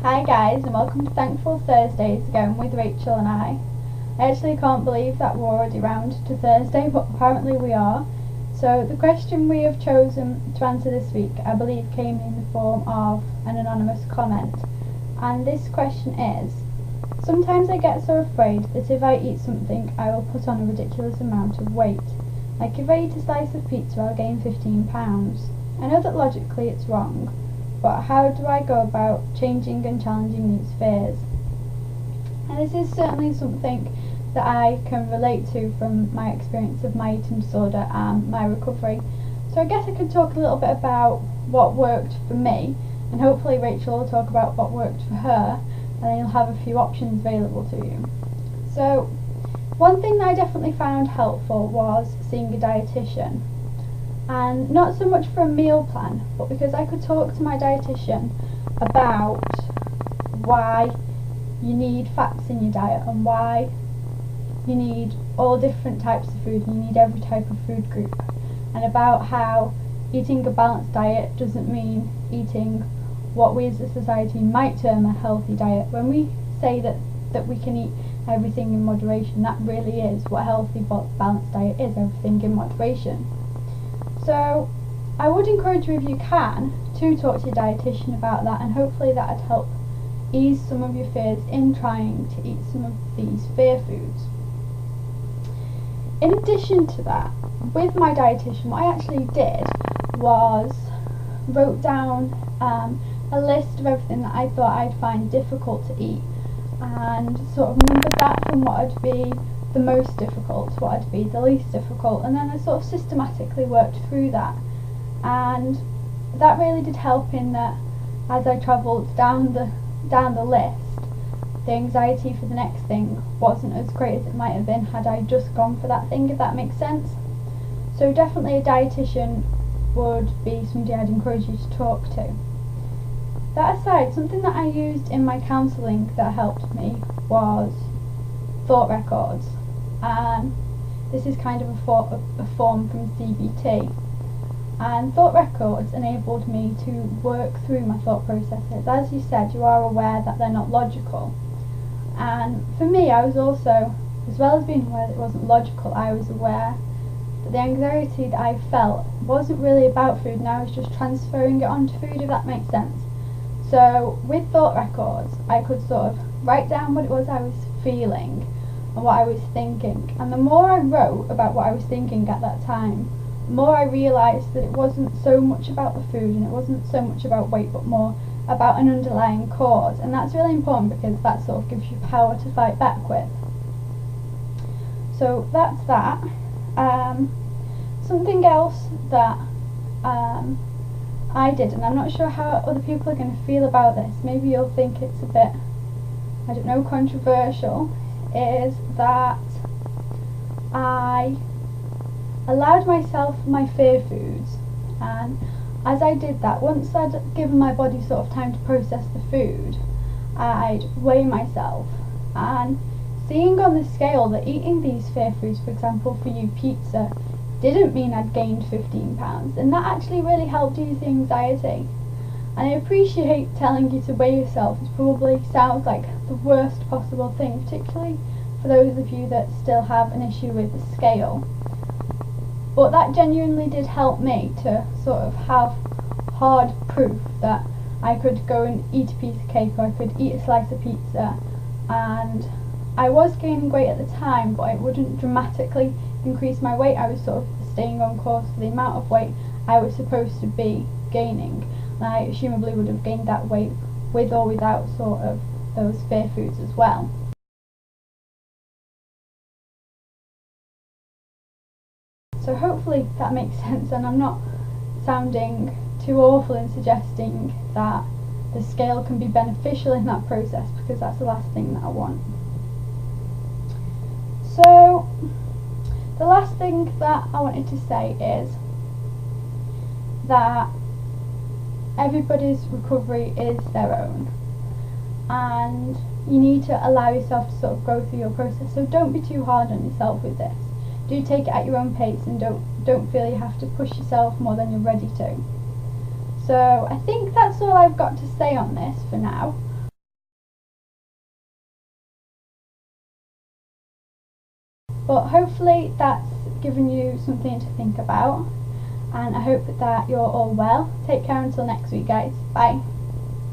Hi guys, and welcome to Thankful Thursdays again with Rachel and I. I actually can't believe that we're already round to Thursday, but apparently we are. So the question we have chosen to answer this week, I believe, came in the form of an anonymous comment. And this question is: sometimes I get so afraid that if I eat something I will put on a ridiculous amount of weight. Like if I eat a slice of pizza I'll gain 15 pounds. I know that logically it's wrong, but how do I go about changing and challenging these fears? And this is certainly something that I can relate to from my experience of my eating disorder and my recovery. So I guess I could talk a little bit about what worked for me, and hopefully Rachel will talk about what worked for her, and then you'll have a few options available to you. So one thing that I definitely found helpful was seeing a dietitian. And not so much for a meal plan, but because I could talk to my dietitian about why you need fats in your diet and why you need all different types of food and you need every type of food group, and about how eating a balanced diet doesn't mean eating what we as a society might term a healthy diet. When we say that we can eat everything in moderation, that really is what a healthy balanced diet is, everything in moderation. So I would encourage you, if you can, to talk to your dietitian about that, and hopefully that would help ease some of your fears in trying to eat some of these fear foods. In addition to that, with my dietitian, what I actually did was wrote down a list of everything that I thought I'd find difficult to eat, and sort of numbered that from what would be the most difficult to what would be the least difficult, and then I sort of systematically worked through that, and that really did help in that as I travelled down the list, the anxiety for the next thing wasn't as great as it might have been had I just gone for that thing, if that makes sense. So definitely a dietitian would be somebody I'd encourage you to talk to. That aside, something that I used in my counselling that helped me was thought records, and this is kind of a form from CBT, and thought records enabled me to work through my thought processes. As you said, you are aware that they're not logical, and for me, I was also, as well as being aware that it wasn't logical, I was aware that the anxiety that I felt wasn't really about food, and I was just transferring it onto food, if that makes sense. So with thought records, I could sort of write down what it was I was feeling and what I was thinking, and the more I wrote about what I was thinking at that time, the more I realised that it wasn't so much about the food and it wasn't so much about weight, but more about an underlying cause, and that's really important because that sort of gives you power to fight back with. So that's that. Something else that I did, and I'm not sure how other people are going to feel about this, maybe you'll think it's a bit, I don't know, controversial, is that I allowed myself my fear foods, and as I did that, once I'd given my body sort of time to process the food, I'd weigh myself, and seeing on the scale that eating these fear foods, for example for you pizza, didn't mean I'd gained 15 pounds, and that actually really helped ease the anxiety. And I appreciate telling you to weigh yourself. It probably sounds like the worst possible thing, particularly for those of you that still have an issue with the scale. But that genuinely did help me to sort of have hard proof that I could go and eat a piece of cake or I could eat a slice of pizza, and I was gaining weight at the time, but it wouldn't dramatically increase my weight. I was sort of staying on course for the amount of weight I was supposed to be gaining, and I assumably would have gained that weight with or without sort of those fear foods as well. So hopefully that makes sense, and I'm not sounding too awful in suggesting that the scale can be beneficial in that process, because that's the last thing that I want. So the last thing that I wanted to say is that everybody's recovery is their own, and you need to allow yourself to sort of go through your process. So don't be too hard on yourself with this. Do take it at your own pace, and don't feel you have to push yourself more than you're ready to. So I think that's all I've got to say on this for now. But hopefully that's given you something to think about, and I hope that you're all well. Take care until next week, guys. Bye.